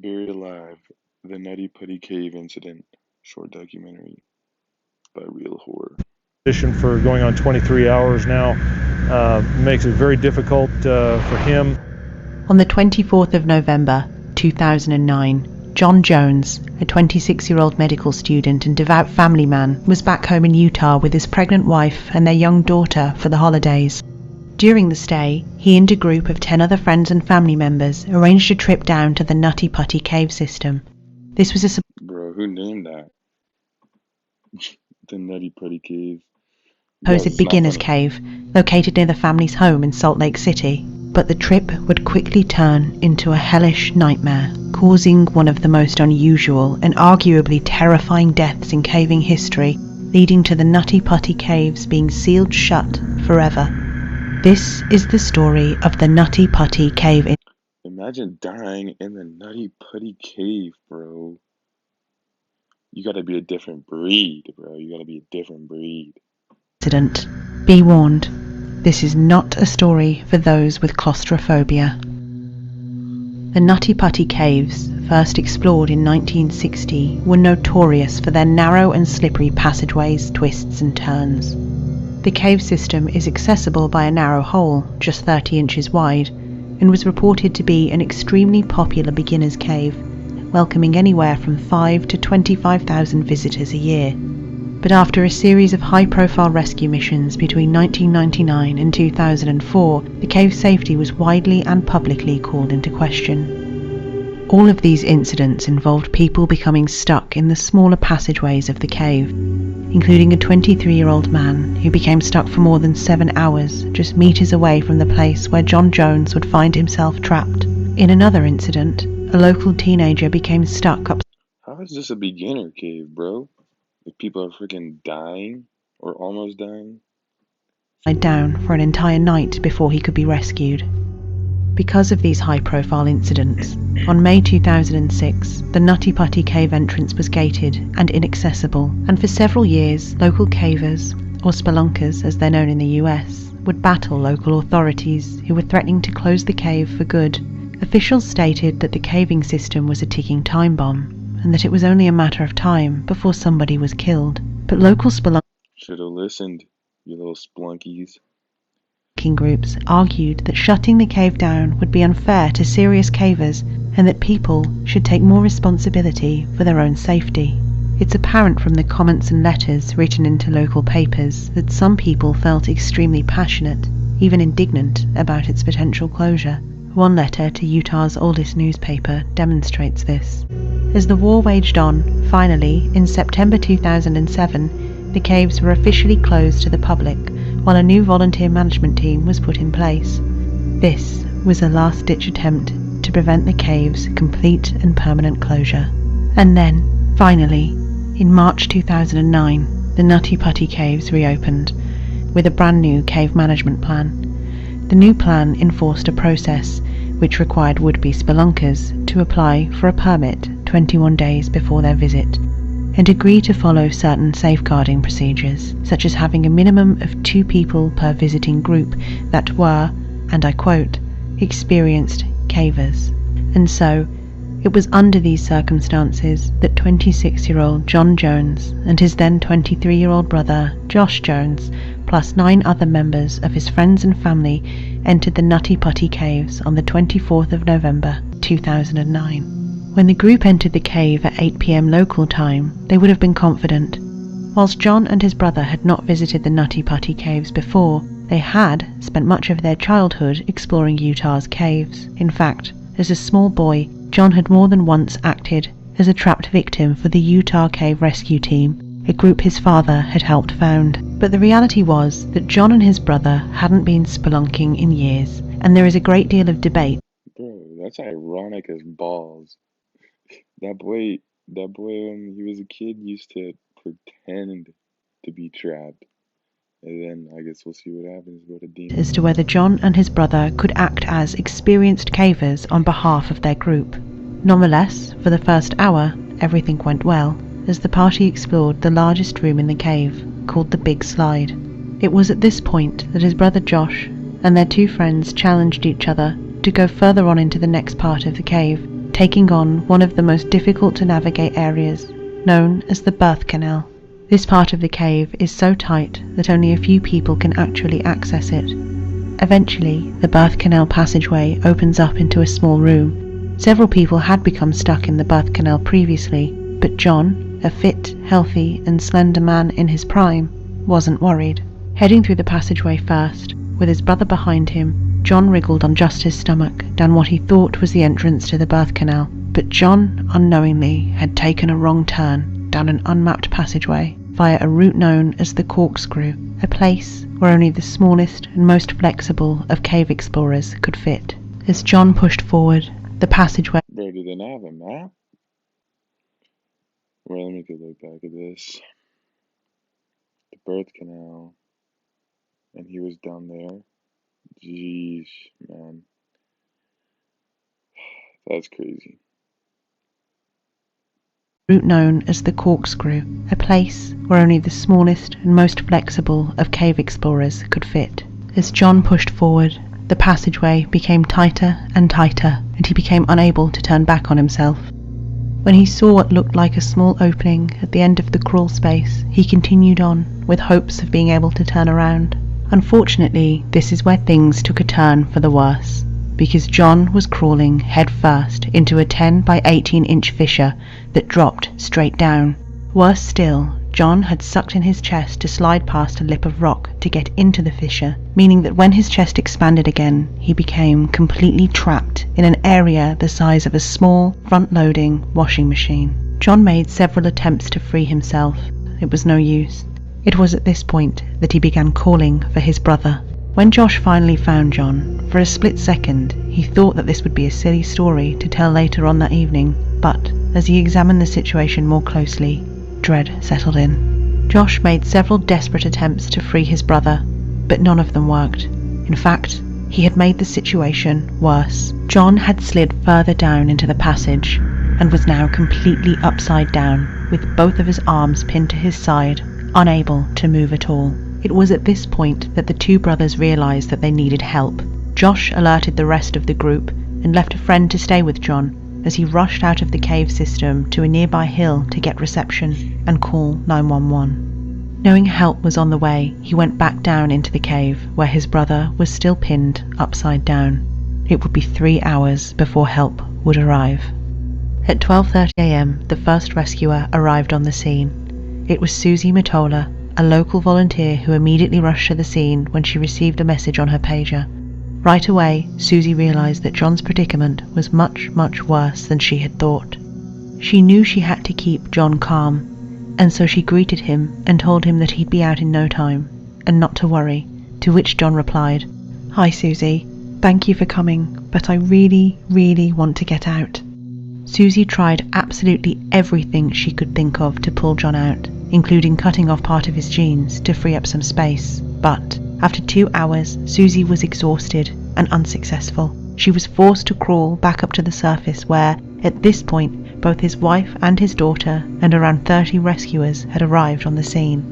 Buried Alive, The Nutty Putty Cave Incident, short documentary by Real Horror. For going on 23 hours now makes it very difficult for him. On the 24th of November 2009, John Jones, a 26-year-old medical student and devout family man, was back home in Utah with his pregnant wife and their young daughter for the holidays. During the stay, he and a group of 10 other friends and family members arranged a trip down to the Nutty Putty cave system. This was a Bro, who named that? The Nutty Putty Cave. supposed beginner's cave located near the family's home in Salt Lake City. But the trip would quickly turn into a hellish nightmare, causing one of the most unusual and arguably terrifying deaths in caving history, leading to the Nutty Putty caves being sealed shut forever. This is the story of the Nutty Putty cave. Imagine dying in the Nutty Putty Cave, bro. You gotta be a different breed, bro. You gotta be a different breed. Incident. Be warned. This is not a story for those with claustrophobia. The Nutty Putty caves, first explored in 1960, were notorious for their narrow and slippery passageways, twists and turns. The cave system is accessible by a narrow hole, just 30 inches wide, and was reported to be an extremely popular beginner's cave, welcoming anywhere from 5,000 to 25,000 visitors a year. But after a series of high-profile rescue missions between 1999 and 2004, the cave's safety was widely and publicly called into question. All of these incidents involved people becoming stuck in the smaller passageways of the cave, including a 23-year-old man who became stuck for more than 7 hours just meters away from the place where John Jones would find himself trapped. In another incident, a local teenager became stuck up. How is this a beginner cave, bro? If people are freaking dying or almost dying? Down for an entire night before he could be rescued. Because of these high-profile incidents, on May 2006, the Nutty Putty cave entrance was gated and inaccessible, and for several years, local cavers, or spelunkers as they're known in the US, would battle local authorities who were threatening to close the cave for good. Officials stated that the caving system was a ticking time bomb, and that it was only a matter of time before somebody was killed. But local spelunking Should have listened, you little splunkies. Groups argued that shutting the cave down would be unfair to serious cavers and that people should take more responsibility for their own safety. It's apparent from the comments and letters written into local papers that some people felt extremely passionate, even indignant, about its potential closure. One letter to Utah's oldest newspaper demonstrates this. As the war waged on, finally, in September 2007, the caves were officially closed to the public, while a new volunteer management team was put in place. This was a last-ditch attempt to prevent the cave's complete and permanent closure. And then, finally, in March 2009, the Nutty Putty caves reopened, with a brand new cave management plan. The new plan enforced a process which required would-be spelunkers to apply for a permit 21 days before their visit, and agree to follow certain safeguarding procedures, such as having a minimum of 2 people per visiting group that were, and I quote, experienced cavers. And so, it was under these circumstances that 26-year-old John Jones and his then 23-year-old brother Josh Jones, plus 9 other members of his friends and family, entered the Nutty Putty caves on the 24th of November 2009. When the group entered the cave at 8 p.m. local time, they would have been confident. Whilst John and his brother had not visited the Nutty Putty caves before, they had spent much of their childhood exploring Utah's caves. In fact, as a small boy, John had more than once acted as a trapped victim for the Utah Cave Rescue Team, a group his father had helped found. But the reality was that John and his brother hadn't been spelunking in years, and there is a great deal of debate. Bro, that's ironic as balls. That boy, when he was a kid, used to pretend to be trapped. And then I guess we'll see what happens with a demon. As to whether John and his brother could act as experienced cavers on behalf of their group. Nonetheless, for the first hour, everything went well, as the party explored the largest room in the cave, called the Big Slide. It was at this point that his brother Josh and their 2 friends challenged each other to go further on into the next part of the cave, taking on one of the most difficult to navigate areas, known as the birth canal. This part of the cave is so tight that only a few people can actually access it. Eventually, the birth canal passageway opens up into a small room. Several people had become stuck in the birth canal previously, but John, a fit, healthy, and slender man in his prime, wasn't worried. Heading through the passageway first, with his brother behind him, John wriggled on just his stomach down what he thought was the entrance to the birth canal. But John, unknowingly, had taken a wrong turn down an unmapped passageway via a route known as the corkscrew, a place where only the smallest and most flexible of cave explorers could fit. As John pushed forward, the passageway... Bro, do they not have a map? Well, let me go look back at this. The birth canal. And he was down there. Jeez, man. That's crazy. Route known as the corkscrew, a place where only the smallest and most flexible of cave explorers could fit. As John pushed forward, the passageway became tighter and tighter, and he became unable to turn back on himself. When he saw what looked like a small opening at the end of the crawl space, he continued on, with hopes of being able to turn around. Unfortunately, this is where things took a turn for the worse, because John was crawling head first into a 10 by 18 inch fissure that dropped straight down. Worse still, John had sucked in his chest to slide past a lip of rock to get into the fissure, meaning that when his chest expanded again, he became completely trapped in an area the size of a small, front-loading washing machine. John made several attempts to free himself. It was no use. It was at this point that he began calling for his brother. When Josh finally found John, for a split second, he thought that this would be a silly story to tell later on that evening, but as he examined the situation more closely, dread settled in. Josh made several desperate attempts to free his brother, but none of them worked. In fact, he had made the situation worse. John had slid further down into the passage and was now completely upside down, with both of his arms pinned to his side, unable to move at all. It was at this point that the two brothers realized that they needed help. Josh alerted the rest of the group and left a friend to stay with John as he rushed out of the cave system to a nearby hill to get reception and call 911. Knowing help was on the way, he went back down into the cave where his brother was still pinned upside down. It would be 3 hours before help would arrive. At 12:30 a.m, the first rescuer arrived on the scene. It was Susie Matola, a local volunteer who immediately rushed to the scene when she received a message on her pager. Right away, Susie realized that John's predicament was much, much worse than she had thought. She knew she had to keep John calm, and so she greeted him and told him that he'd be out in no time, and not to worry, to which John replied, "Hi Susie, thank you for coming, but I really, really want to get out." Susie tried absolutely everything she could think of to pull John out, including cutting off part of his jeans to free up some space, but after 2 hours, Susie was exhausted and unsuccessful. She was forced to crawl back up to the surface where, at this point, both his wife and his daughter and around 30 rescuers had arrived on the scene.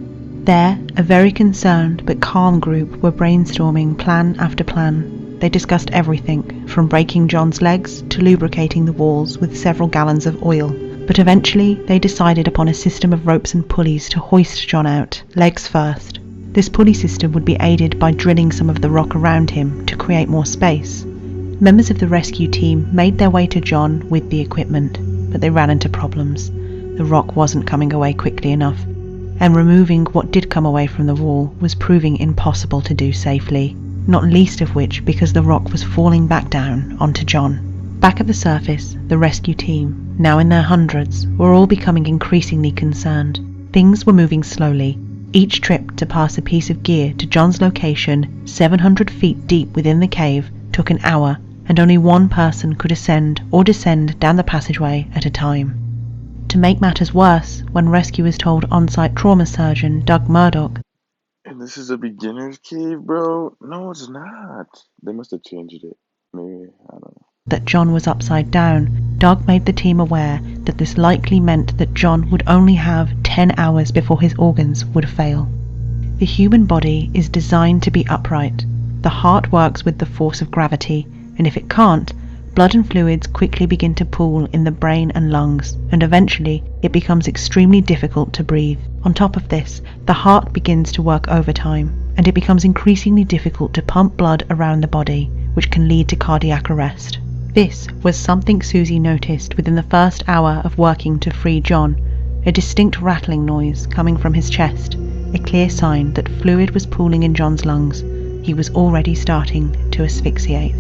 There, a very concerned but calm group were brainstorming plan after plan. They discussed everything, from breaking John's legs to lubricating the walls with several gallons of oil. But eventually, they decided upon a system of ropes and pulleys to hoist John out, legs first. This pulley system would be aided by drilling some of the rock around him to create more space. Members of the rescue team made their way to John with the equipment, but they ran into problems. The rock wasn't coming away quickly enough, and removing what did come away from the wall was proving impossible to do safely, not least of which because the rock was falling back down onto John. Back at the surface, the rescue team, now in their hundreds, were all becoming increasingly concerned. Things were moving slowly. Each trip to pass a piece of gear to John's location, 700 feet deep within the cave, took an hour, and only one person could ascend or descend down the passageway at a time. To make matters worse, when rescuers told on-site trauma surgeon Doug Murdoch, And this is a beginner's cave, bro? No, it's not. They must have changed it. Maybe, I don't know. That John was upside down, Doug made the team aware that this likely meant that John would only have 10 hours before his organs would fail. The human body is designed to be upright. The heart works with the force of gravity, and if it can't, blood and fluids quickly begin to pool in the brain and lungs, and eventually it becomes extremely difficult to breathe. On top of this, the heart begins to work overtime, and it becomes increasingly difficult to pump blood around the body, which can lead to cardiac arrest. This was something Susie noticed within the first hour of working to free John, a distinct rattling noise coming from his chest, a clear sign that fluid was pooling in John's lungs. He was already starting to asphyxiate.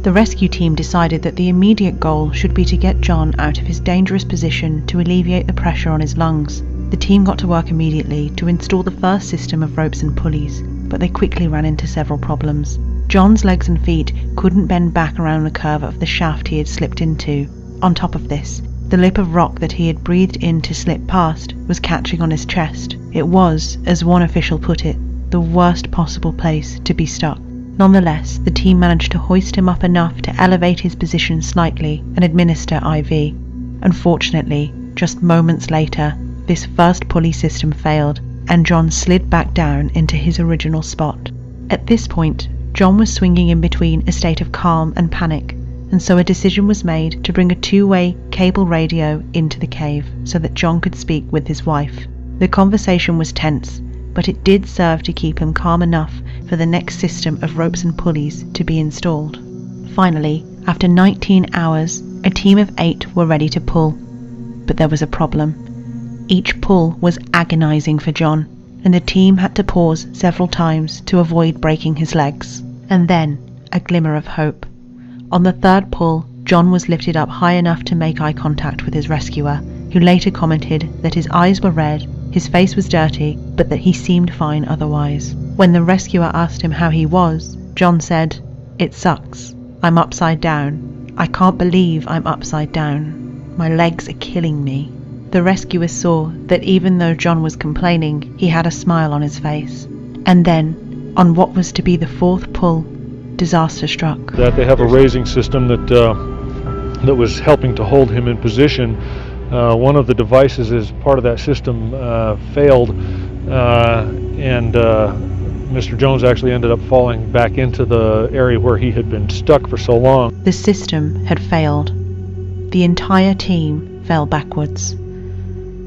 The rescue team decided that the immediate goal should be to get John out of his dangerous position to alleviate the pressure on his lungs. The team got to work immediately to install the first system of ropes and pulleys, but they quickly ran into several problems. John's legs and feet couldn't bend back around the curve of the shaft he had slipped into. On top of this, the lip of rock that he had breathed in to slip past was catching on his chest. It was, as one official put it, the worst possible place to be stuck. Nonetheless, the team managed to hoist him up enough to elevate his position slightly and administer IV. Unfortunately, just moments later, this first pulley system failed, and John slid back down into his original spot. At this point, John was swinging in between a state of calm and panic, and so a decision was made to bring a two-way cable radio into the cave so that John could speak with his wife. The conversation was tense, but it did serve to keep him calm enough for the next system of ropes and pulleys to be installed. Finally, after 19 hours, a team of 8 were ready to pull. But there was a problem. Each pull was agonizing for John, and the team had to pause several times to avoid breaking his legs. And then, a glimmer of hope. On the third pull, John was lifted up high enough to make eye contact with his rescuer, who later commented that his eyes were red, his face was dirty, but that he seemed fine otherwise. When the rescuer asked him how he was, John said, "It sucks. I'm upside down. I can't believe I'm upside down. My legs are killing me." The rescuer saw that even though John was complaining, he had a smile on his face. And then, on what was to be the fourth pull, disaster struck. That they have a raising system that was helping to hold him in position. One of the devices as part of that system failed, and Mr. Jones actually ended up falling back into the area where he had been stuck for so long. The system had failed. The entire team fell backwards.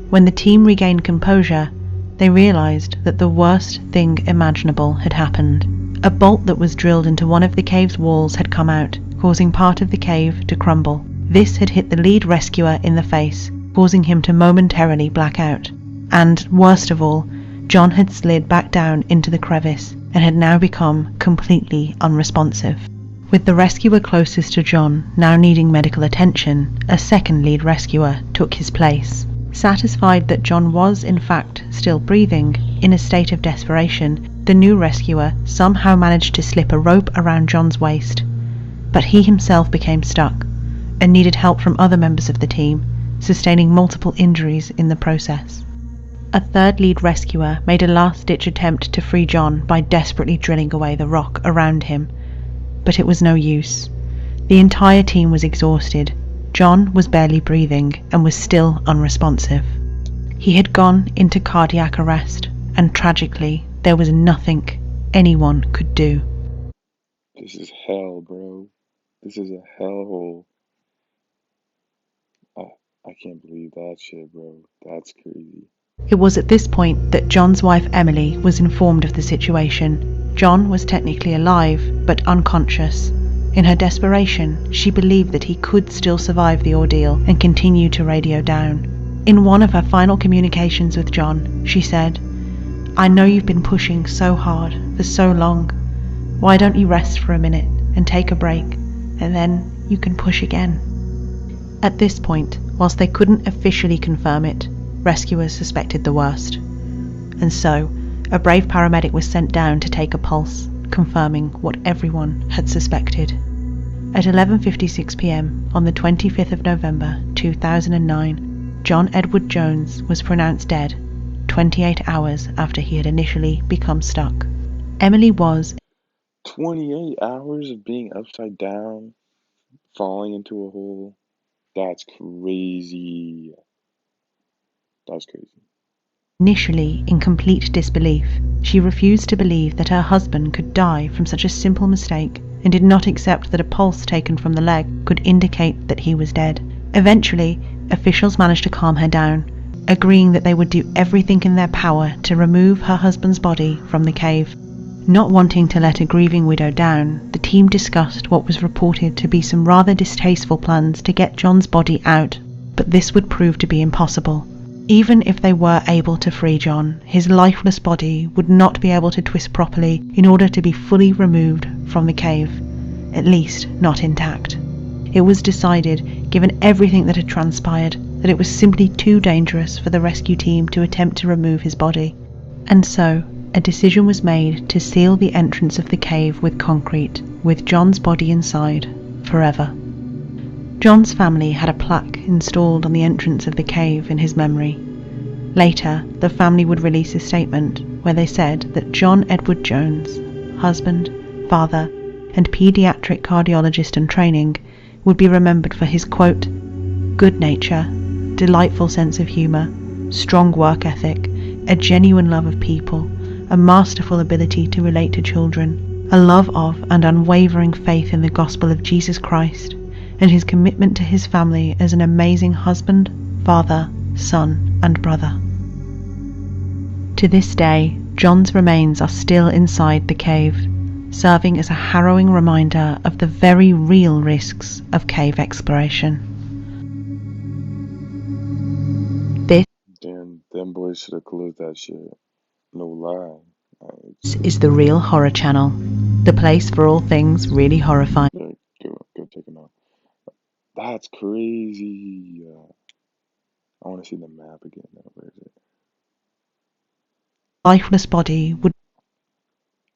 When the team regained composure, they realized that the worst thing imaginable had happened. A bolt that was drilled into one of the cave's walls had come out, causing part of the cave to crumble. This had hit the lead rescuer in the face, causing him to momentarily black out. And, worst of all, John had slid back down into the crevice and had now become completely unresponsive. With the rescuer closest to John now needing medical attention, a second lead rescuer took his place. Satisfied that John was, in fact, still breathing, in a state of desperation, the new rescuer somehow managed to slip a rope around John's waist. But he himself became stuck, and needed help from other members of the team, sustaining multiple injuries in the process. A third lead rescuer made a last-ditch attempt to free John by desperately drilling away the rock around him, but it was no use. The entire team was exhausted. John was barely breathing and was still unresponsive. He had gone into cardiac arrest, and tragically, there was nothing anyone could do. This is hell, bro. This is a hellhole. I can't believe that shit, bro. That's crazy. It was at this point that John's wife Emily was informed of the situation. John was technically alive, but unconscious. In her desperation, she believed that he could still survive the ordeal and continue to radio down. In one of her final communications with John, she said, "I know you've been pushing so hard for so long. Why don't you rest for a minute and take a break, and then you can push again?" At this point, whilst they couldn't officially confirm it, rescuers suspected the worst. And so, a brave paramedic was sent down to take a pulse, confirming what everyone had suspected. At 11:56 p.m. on the 25th of November 2009, John Edward Jones was pronounced dead 28 hours after he had initially become stuck. Emily was 28 hours of being upside down, falling into a hole. That's crazy. That's crazy. initially in complete disbelief. She refused to believe that her husband could die from such a simple mistake and did not accept that a pulse taken from the leg could indicate that he was dead. Eventually, officials managed to calm her down, agreeing that they would do everything in their power to remove her husband's body from the cave. Not wanting to let a grieving widow down, the team discussed what was reported to be some rather distasteful plans to get John's body out, but this would prove to be impossible. Even if they were able to free John, his lifeless body would not be able to twist properly in order to be fully removed from the cave, at least not intact. It was decided, given everything that had transpired, that it was simply too dangerous for the rescue team to attempt to remove his body. And so, a decision was made to seal the entrance of the cave with concrete, with John's body inside, forever. John's family had a plaque installed on the entrance of the cave in his memory. Later, the family would release a statement where they said that John Edward Jones, husband, father, and paediatric cardiologist in training, would be remembered for his, quote, good nature, delightful sense of humour, strong work ethic, a genuine love of people, a masterful ability to relate to children, a love of and unwavering faith in the gospel of Jesus Christ, and his commitment to his family as an amazing husband, father, son, and brother. To this day, John's remains are still inside the cave, serving as a harrowing reminder of the very real risks of cave exploration. Damn, them boys should have closed that shit. No lie. This is the Real Horror Channel, the place for all things really horrifying. Go take them out. That's crazy. I want to see the map again. Where is it? Lifeless body would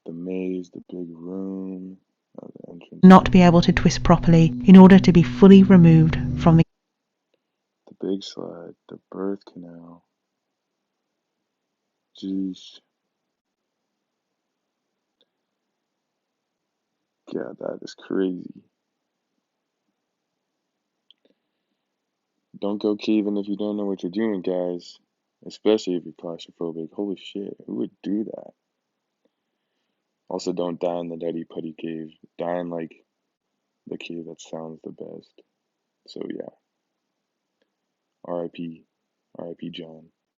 The maze, the big room, the entrance. Not be able to twist properly in order to be fully removed from the big slide, the birth canal. Jeez. Yeah, that is crazy. Don't go caving if you don't know what you're doing, guys. Especially if you're claustrophobic. Holy shit, who would do that? Also, don't die in the Nutty Putty cave. Die in, like, the cave that sounds the best. So, yeah. R.I.P. R.I.P. John.